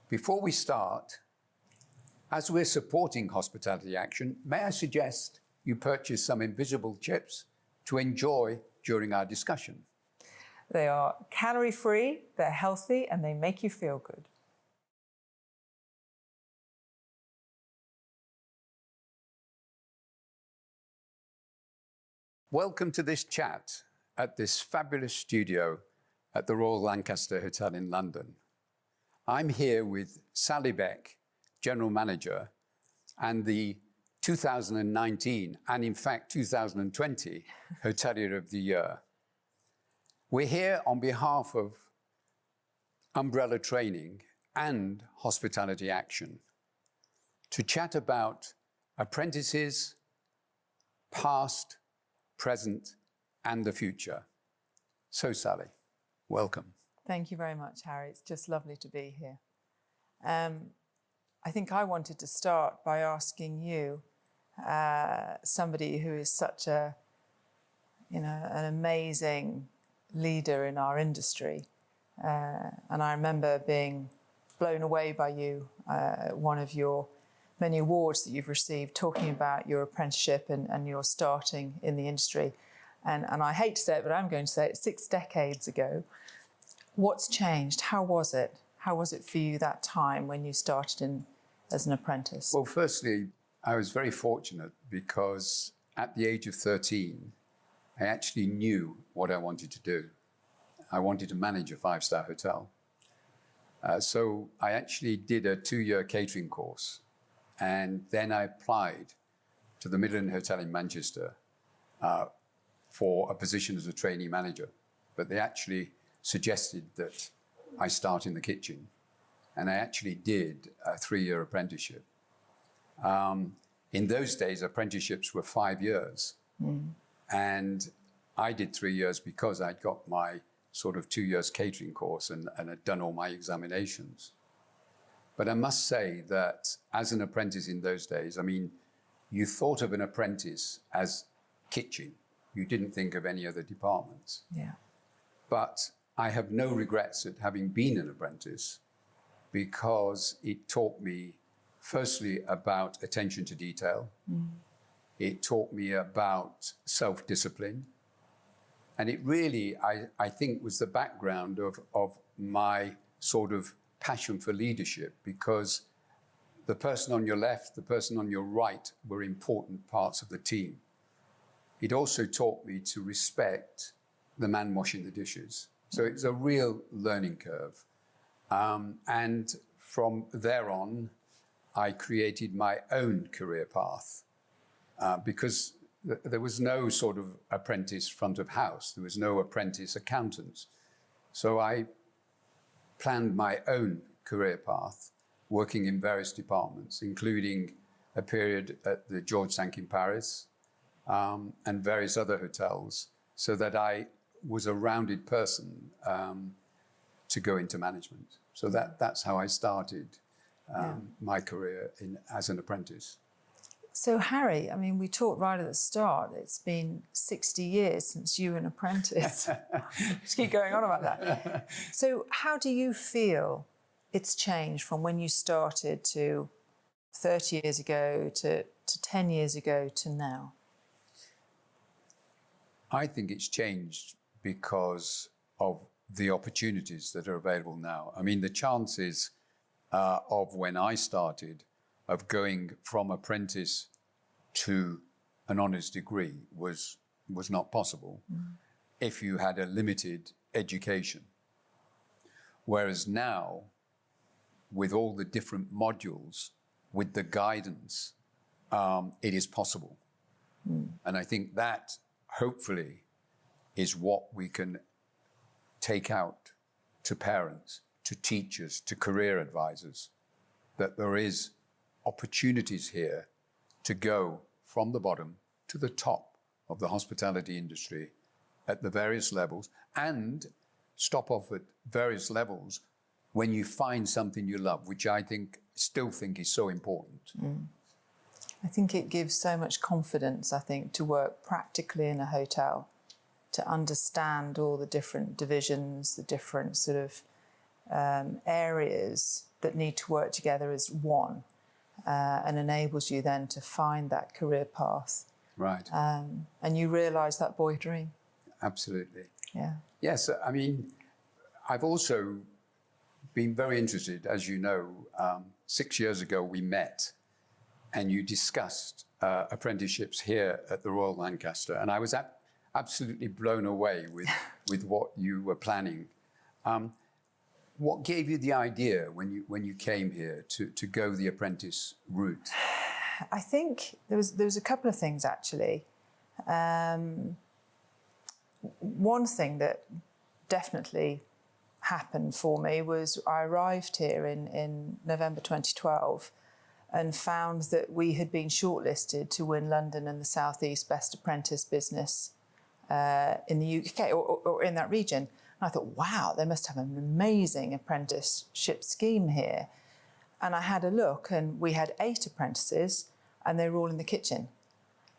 Before we start, as we're supporting Hospitality Action, may I suggest you purchase some invisible chips to enjoy during our discussion. They are calorie-free, they're healthy, and they make you feel good. Welcome to this chat at this fabulous studio at the Royal Lancaster Hotel in London. I'm here with Sally Beck, General Manager, and the 2019 and in fact 2020 Hotelier of the Year. We're here on behalf of Umbrella Training and Hospitality Action to chat about apprentices, past, present, and the future. So, Sally, welcome. Thank you very much, Harry. It's just lovely to be here. I think I wanted to start by asking you, somebody who is such an amazing leader in our industry. And I remember being blown away by you, one of your many awards that you've received, talking about your apprenticeship and your starting in the industry. And I hate to say it, but I'm going to say it, 6 decades ago. What's changed? How was it? How was it for you that time when you started as an apprentice? Well, firstly, I was very fortunate because at the age of 13, I actually knew what I wanted to do. I wanted to manage a 5-star hotel. So I actually did a 2-year catering course. And then I applied to the Midland Hotel in Manchester for a position as a trainee manager. But they actually suggested that I start in the kitchen. And I actually did a 3-year apprenticeship. In those days, apprenticeships were 5 years. And I did 3 years because I'd got my sort of 2 years catering course and had done all my examinations. But I must say that as an apprentice in those days, I mean, you thought of an apprentice as kitchen. You didn't think of any other departments. Yeah. But I have no regrets at having been an apprentice because it taught me, firstly, about attention to detail. It taught me about self-discipline. And it really, I think, was the background of my sort of passion for leadership, because the person on your left, the person on your right were important parts of the team. It also taught me to respect the man washing the dishes. So it's a real learning curve. And from there on, I created my own career path because there was no sort of apprentice front of house. There was no apprentice accountant. So I planned my own career path, working in various departments, including a period at the George V in Paris and various other hotels, so that I was a rounded person to go into management. So that's how I started my career as an apprentice. So Harry, I mean, we talked right at the start, it's been 60 years since you were an apprentice. Just keep going on about that. So how do you feel it's changed from when you started to 30 years ago to 10 years ago to now? I think it's changed because of the opportunities that are available now. I mean, the chances of when I started of going from apprentice to an honours degree was not possible if you had a limited education. Whereas now, with all the different modules, with the guidance, it is possible. And I think that, hopefully, is what we can take out to parents, to teachers, to career advisors, that there is opportunities here to go from the bottom to the top of the hospitality industry at the various levels, and stop off at various levels when you find something you love, which I still think is so important. I think it gives so much confidence, I think, to work practically in a hotel, to understand all the different divisions, the different sort of areas that need to work together as one, and enables you then to find that career path. Right. And you realise that boy dream. Absolutely. Yeah. Yes, I mean, I've also been very interested, as you know, 6 years ago we met and you discussed apprenticeships here at the Royal Lancaster, and I was absolutely blown away with what you were planning. What gave you the idea when you came here to go the apprentice route? I think there was a couple of things actually. One thing that definitely happened for me was I arrived here in November 2012 and found that we had been shortlisted to win London and the South East Best Apprentice Business in the UK or in that region. And I thought, wow, they must have an amazing apprenticeship scheme here. And I had a look and we had 8 apprentices and they were all in the kitchen.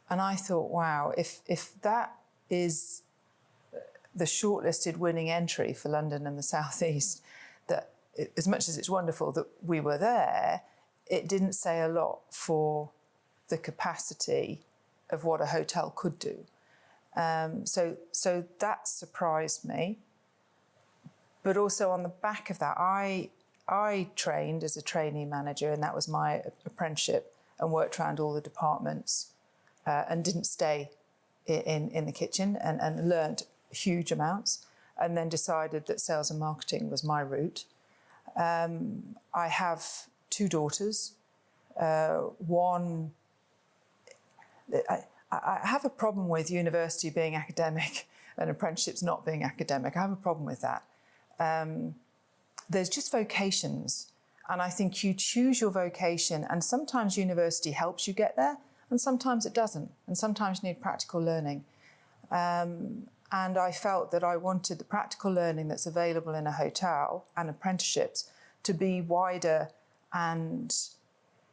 And I thought, wow, if that is the shortlisted winning entry for London and the South East, that as much as it's wonderful that we were there, it didn't say a lot for the capacity of what a hotel could do. So that surprised me. But also on the back of that, I trained as a trainee manager, and that was my apprenticeship, and worked around all the departments and didn't stay in the kitchen, and learned huge amounts, and then decided that sales and marketing was my route. I have 2 daughters. One, I have a problem with university being academic and apprenticeships not being academic. I have a problem with that. There's just vocations, and I think you choose your vocation, and sometimes university helps you get there, and sometimes it doesn't, and sometimes you need practical learning. And I felt that I wanted the practical learning that's available in a hotel and apprenticeships to be wider and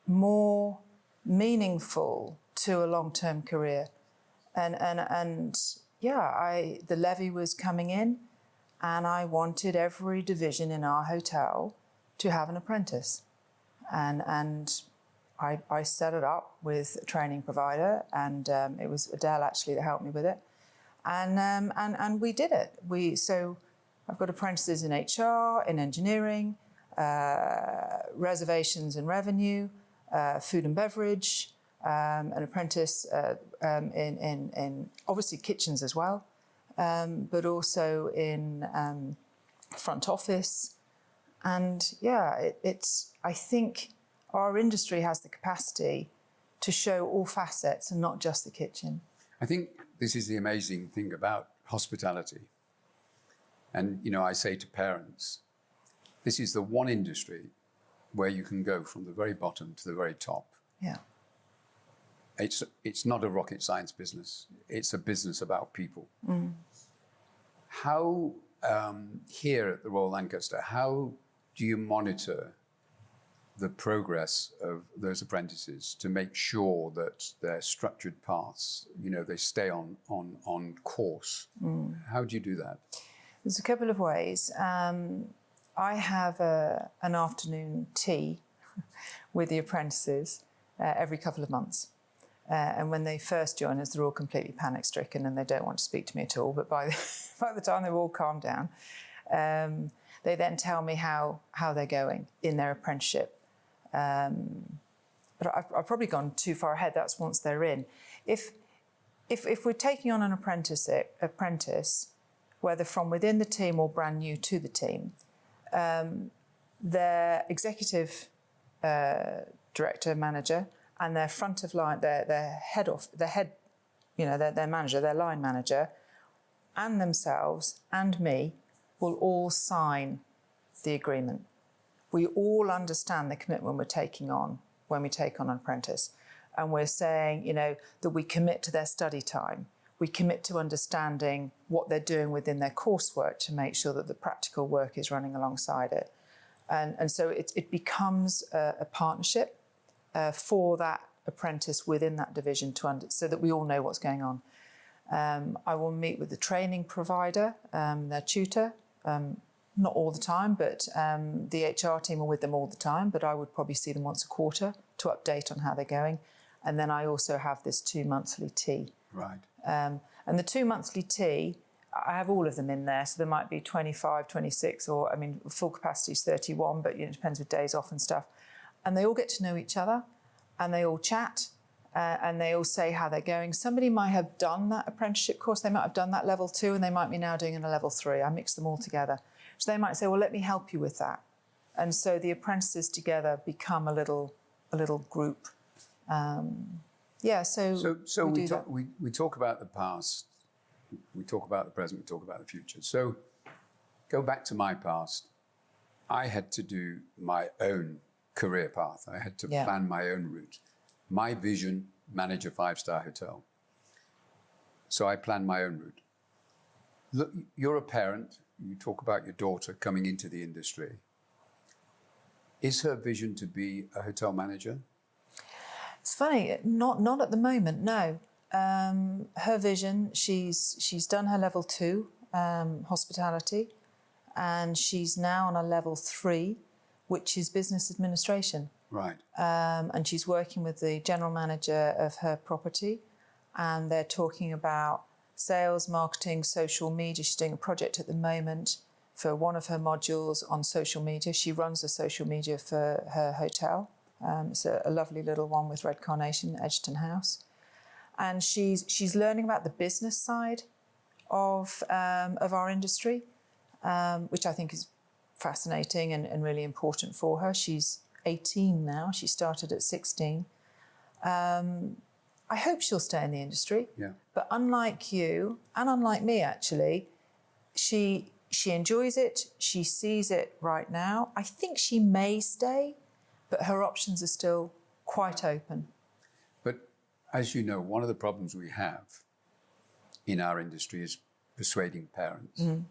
more meaningful to a long-term career. And yeah, the levy was coming in, and I wanted every division in our hotel to have an apprentice. And I set it up with a training provider, and it was Adele actually that helped me with it. And we did it. So I've got apprentices in HR, in engineering, reservations and revenue, food and beverage, an apprentice in obviously kitchens as well, but also in front office. And yeah, I think our industry has the capacity to show all facets and not just the kitchen. I think this is the amazing thing about hospitality. And, you know, I say to parents, this is the one industry where you can go from the very bottom to the very top. Yeah. It's not a rocket science business. It's a business about people. Mm. How, here at the Royal Lancaster, how do you monitor the progress of those apprentices to make sure that their structured paths, you know, they stay on course? Mm. How do you do that? There's a couple of ways. I have an afternoon tea with the apprentices every couple of months. And when they first join us, they're all completely panic-stricken and they don't want to speak to me at all. But by the time they've all calmed down, they then tell me how they're going in their apprenticeship. But I've probably gone too far ahead. That's once they're in. If we're taking on an apprentice, whether from within the team or brand new to the team, their executive director, manager, and their front of line, their manager, their line manager, and themselves and me will all sign the agreement. We all understand the commitment we're taking on when we take on an apprentice. And we're saying, you know, that we commit to their study time. We commit to understanding what they're doing within their coursework to make sure that the practical work is running alongside it. And so it becomes a partnership for that apprentice within that division so that we all know what's going on. I will meet with the training provider, their tutor, not all the time, but the HR team are with them all the time, but I would probably see them once a quarter to update on how they're going. And then I also have this 2 monthly tea. Right. And the 2 monthly tea, I have all of them in there. So there might be 25, 26, or, I mean, full capacity is 31, but it depends with days off and stuff. And they all get to know each other, and they all chat, and they all say how they're going. Somebody might have done that apprenticeship course. They might have done that level 2, and they might be now doing a level 3. I mix them all together. So they might say, well, let me help you with that. And so the apprentices together become a little group. So we talk about the past, we talk about the present, we talk about the future. So go back to my past. I had to do my own career path. I had to plan my own route. My vision, manage a 5-star hotel. So I planned my own route. Look, you're a parent. You talk about your daughter coming into the industry. Is her vision to be a hotel manager? It's funny, not at the moment, no. Her vision, she's done her level 2 hospitality, and she's now on a level 3, which is business administration. Right. And she's working with the general manager of her property, and they're talking about sales, marketing, social media. She's doing a project at the moment for one of her modules on social media. She runs the social media for her hotel. It's a lovely little one with red carnation, Edgerton House. And she's learning about the business side of our industry, which I think is fascinating and really important for her. She's 18 now. She started at 16. I hope she'll stay in the industry. Yeah. But unlike you, and unlike me actually, she enjoys it. She sees it right now. I think she may stay, but her options are still quite open. But as you know, one of the problems we have in our industry is persuading parents. Mm.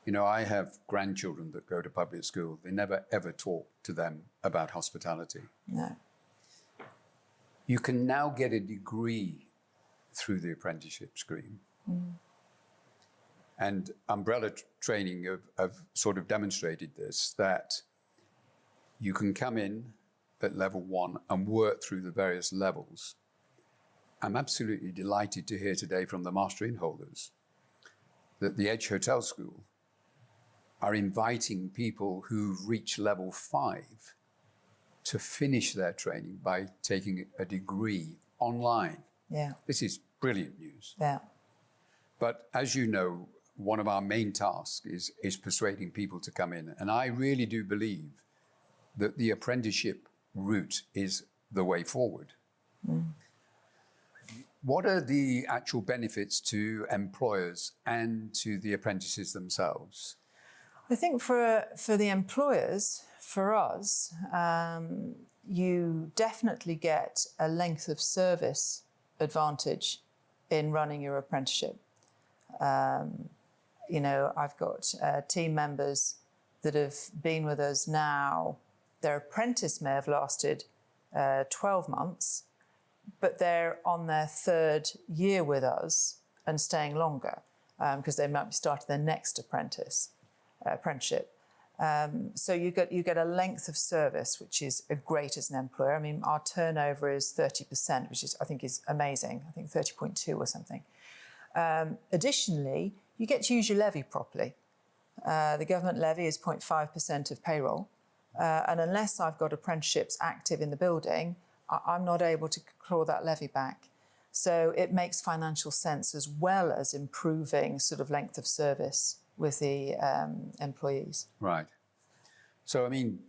You know, I have grandchildren that go to public school. They never, ever talk to them about hospitality. No. You can now get a degree through the apprenticeship scheme. Mm. And umbrella training have sort of demonstrated this, that you can come in at level 1 and work through the various levels. I'm absolutely delighted to hear today from the Master Inn holders that the Edge Hotel School are inviting people who've reached level 5 to finish their training by taking a degree online. Yeah. This is brilliant news. Yeah. But as you know, one of our main tasks is persuading people to come in. And I really do believe that the apprenticeship route is the way forward. Mm. What are the actual benefits to employers and to the apprentices themselves? I think for the employers, for us, you definitely get a length of service advantage in running your apprenticeship. You know, I've got team members that have been with us now. Their apprentice may have lasted 12 months, but they're on their 3rd year with us and staying longer because they might be starting their next apprenticeship. So you get a length of service, which is great as an employer. I mean, our turnover is 30%, which I think is amazing. I think 30.2 or something. Additionally, you get to use your levy properly. The government levy is 0.5% of payroll. And unless I've got apprenticeships active in the building, I'm not able to claw that levy back. So it makes financial sense as well as improving sort of length of service with the employees. Right. So, I mean,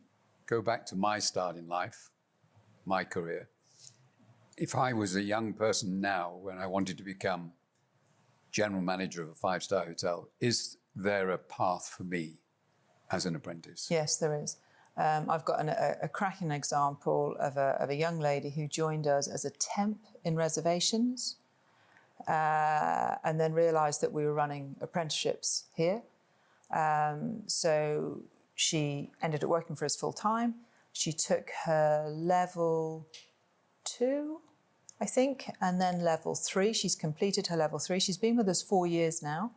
go back to my start in life, my career. If I was a young person now when I wanted to become general manager of a 5-star hotel, is there a path for me as an apprentice? Yes, there is. I've got a cracking example of a young lady who joined us as a temp in reservations and then realised that we were running apprenticeships here. So she ended up working for us full time. She took her level 2, I think, and then level 3. She's completed her level 3. She's been with us 4 years now.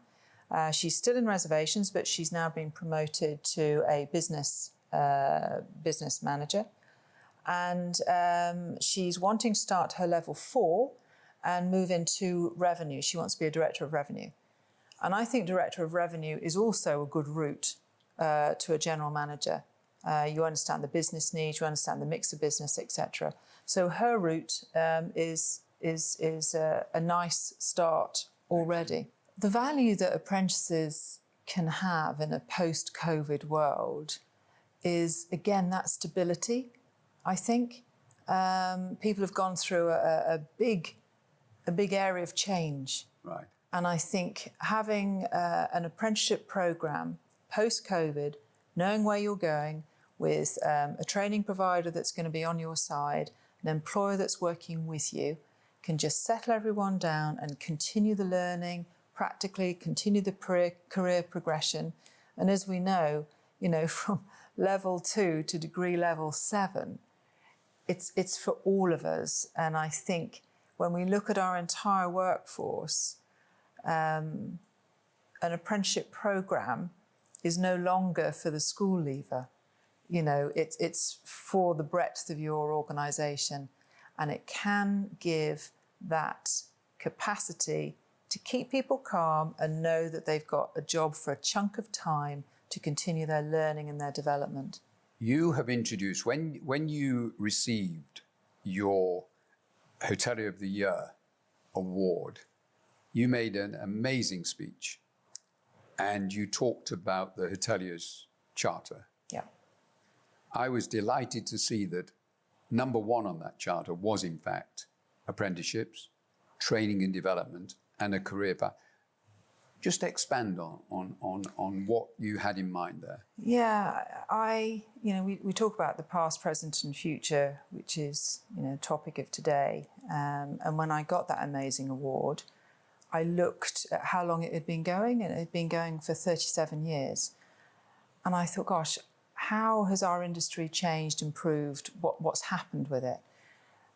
She's still in reservations, but she's now been promoted to a business manager. And she's wanting to start her level 4 and move into revenue. She wants to be a director of revenue. And I think director of revenue is also a good route to a general manager. You understand the business needs, you understand the mix of business, etc. So her route is a nice start already. The value that apprentices can have in a post-COVID world is, again, that stability, I think. People have gone through a big area of change. Right. And I think having an apprenticeship programme post-COVID, knowing where you're going, with a training provider that's going to be on your side, an employer that's working with you, can just settle everyone down and continue the learning, practically continue the career progression. And as we know, from level 2 to degree level 7, it's for all of us. And I think when we look at our entire workforce, an apprenticeship programme is no longer for the school leaver. It's for the breadth of your organisation, and it can give that capacity to keep people calm and know that they've got a job for a chunk of time to continue their learning and their development. You have introduced, when you received your Hotelier of the Year award, you made an amazing speech and you talked about the Hoteliers Charter. Yeah. I was delighted to see that number 1 on that charter was, in fact, apprenticeships, training and development, and a career path. Just expand on what you had in mind there. Yeah, we talk about the past, present and future, which is, topic of today. And when I got that amazing award, I looked at how long it had been going, and it had been going for 37 years. And I thought, gosh, how has our industry changed, improved, what's happened with it?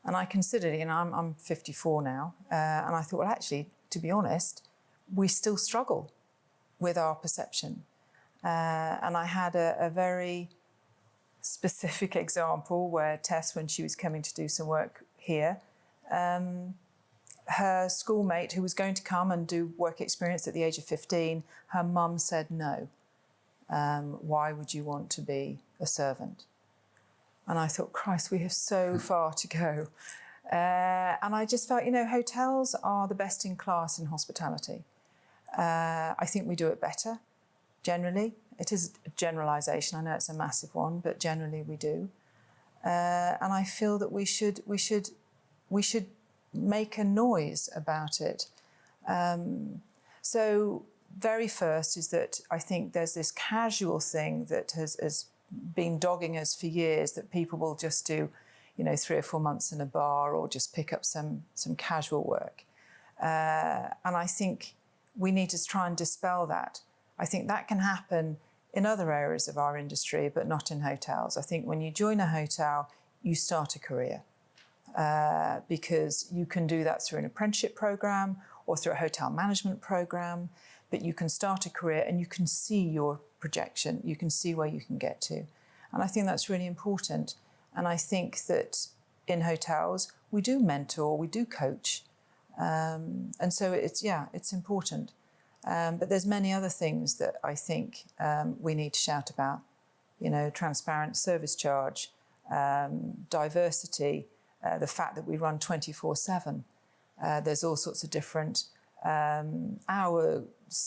And I considered, I'm 54 now, and I thought, well, actually, to be honest, we still struggle with our perception. And I had a very specific example where Tess, when she was coming to do some work here, her schoolmate who was going to come and do work experience at the age of 15, her mum said no. Why would you want to be a servant? And I thought, Christ, we have so far to go. And I just felt, hotels are the best in class in hospitality. I think we do it better, generally. It is a generalisation. I know it's a massive one, but generally we do. And I feel that we should make a noise about it. So very first is that I think there's this casual thing that has been dogging us for years, that people will just do, 3 or 4 months in a bar or just pick up some casual work. And I think we need to try and dispel that. I think that can happen in other areas of our industry, but not in hotels. I think when you join a hotel, you start a career because you can do that through an apprenticeship programme or through a hotel management programme, but you can start a career and you can see your projection, you can see where you can get to. And I think that's really important. And I think that in hotels, we do mentor, we do coach. And so it's important. But there's many other things that I think we need to shout about. Transparent service charge, diversity, the fact that we run 24/7. There's all sorts of different hours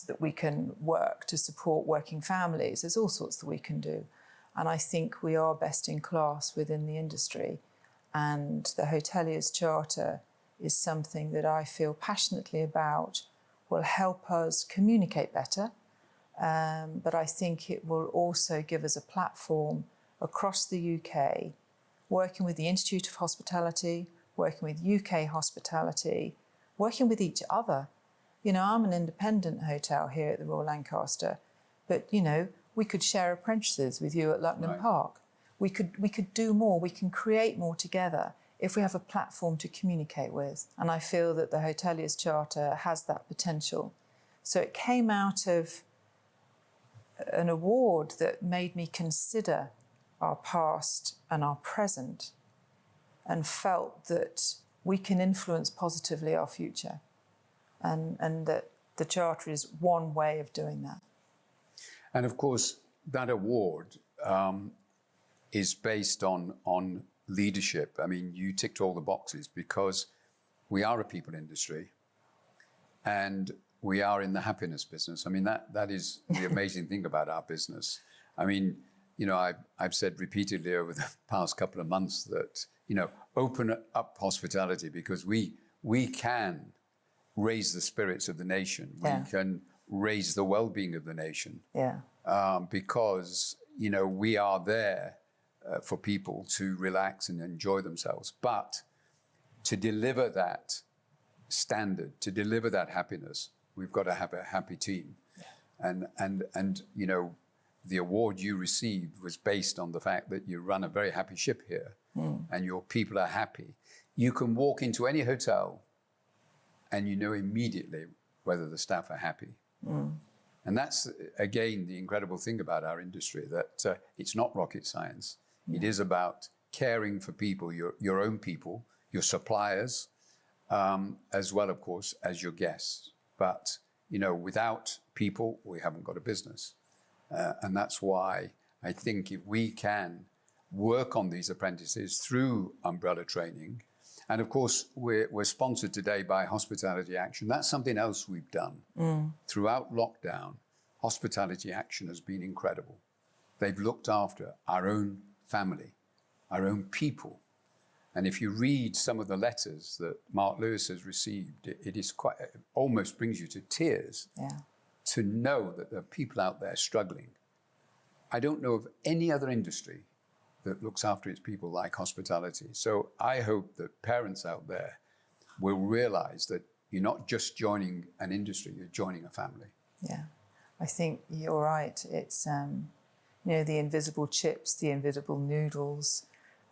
that we can work to support working families. There's all sorts that we can do. And I think we are best in class within the industry. And the Hoteliers Charter is something that I feel passionately about, will help us communicate better. But I think it will also give us a platform across the UK, working with the Institute of Hospitality, working with UK Hospitality, working with each other. I'm an independent hotel here at the Royal Lancaster, but, we could share apprentices with you at Lucknow Right. Park. We could do more. We can create more together if we have a platform to communicate with. And I feel that the Hoteliers Charter has that potential. So it came out of an award that made me consider our past and our present, and felt that we can influence positively our future, and that the Charter is one way of doing that. And of course, that award is based on leadership. I mean, you ticked all the boxes because we are a people industry and we are in the happiness business. I mean, that is the amazing thing about our business. I mean, you know, I've said repeatedly over the past couple of months that, you know, open up hospitality because we can raise the spirits of the nation. Yeah. We can raise the well-being of the nation. Yeah. Because, you know, we are there for people to relax and enjoy themselves. But to deliver that standard, to deliver that happiness, we've got to have a happy team. Yeah. And you know, the award you received was based on the fact that you run a very happy ship here and your people are happy. You can walk into any hotel and you know immediately whether the staff are happy. And that's, again, the incredible thing about our industry, that it's not rocket science. It is about caring for people, your own people, your suppliers, as well, of course, as your guests. But, you know, without people, we haven't got a business. And that's why I think if we can work on these apprentices through umbrella training, and of course, we're sponsored today by Hospitality Action. That's something else we've done. Throughout lockdown, Hospitality Action has been incredible. They've looked after our own family, our own people. And if you read some of the letters that Mark Lewis has received, it is quite, it almost brings you to tears to know that there are people out there struggling. I don't know of any other industry that looks after its people like hospitality. So I hope that parents out there will realize that you're not just joining an industry, you're joining a family. Yeah, I think you're right. It's, you know, the invisible chips, the invisible noodles.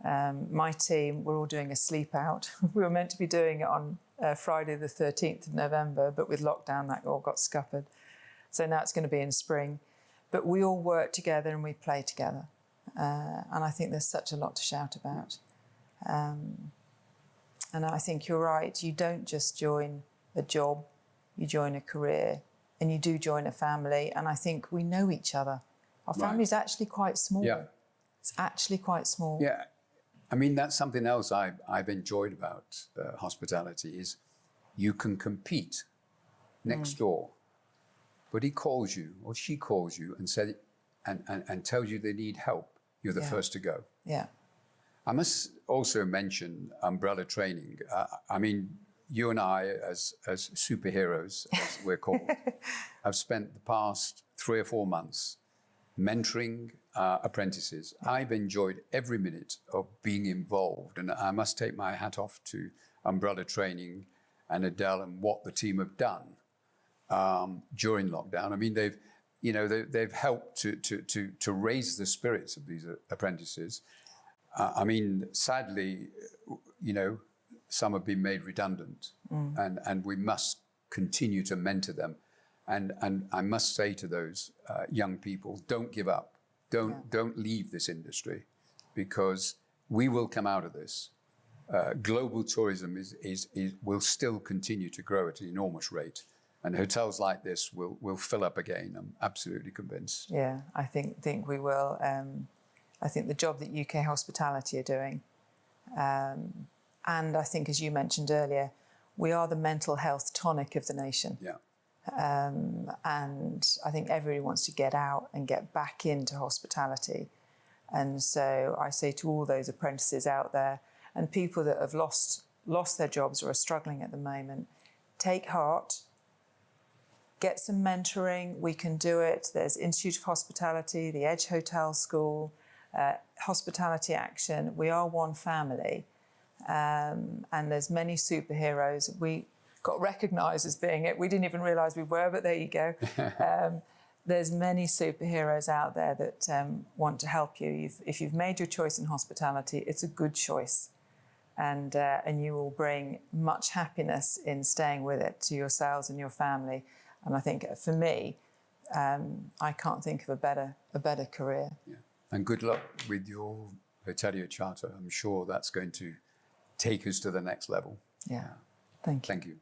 My team, we're all doing a sleep out. We were meant to be doing it on Friday the 13th of November, but with lockdown that all got scuppered. So now it's going to be in spring. But we all work together and we play together. And I think there's such a lot to shout about. And I think you're right. You don't just join a job, you join a career, and you do join a family. And I think we know each other. Our family's actually quite small. Yeah. It's actually quite small. Yeah. I mean, that's something else I've enjoyed about hospitality is you can compete next door, but he calls you or she calls you and said, and tells you they need help. You're the first to go. Yeah. I must also mention umbrella training. I mean, you and I, as superheroes, as we're called, have spent the past 3 or 4 months mentoring apprentices. I've enjoyed every minute of being involved, and I must take my hat off to umbrella training and Adele and what the team have done during lockdown. I mean, they've helped to raise the spirits of these apprentices. I mean, sadly, you know, some have been made redundant, and we must continue to mentor them. And I must say to those young people, don't give up. Don't leave this industry, because we will come out of this. Global tourism will still continue to grow at an enormous rate. And hotels like this will fill up again. I'm absolutely convinced. Yeah, I think we will. I think the job that UK Hospitality are doing, and I think, as you mentioned earlier, we are the mental health tonic of the nation. Yeah. And I think everybody wants to get out and get back into hospitality. And so I say to all those apprentices out there and people that have lost their jobs or are struggling at the moment, take heart. Get some mentoring, we can do it. There's Institute of Hospitality, the Edge Hotel School, Hospitality Action. We are one family. And there's many superheroes. We got recognised as being it. We didn't even realise we were, but there you go. There's many superheroes out there that want to help you. If you've made your choice in hospitality, it's a good choice. And you will bring much happiness in staying with it to yourselves and your family. And I think for me, I can't think of a better career. Yeah. And good luck with your Hotelier Charter. I'm sure that's going to take us to the next level. Yeah. Thank you. Thank you.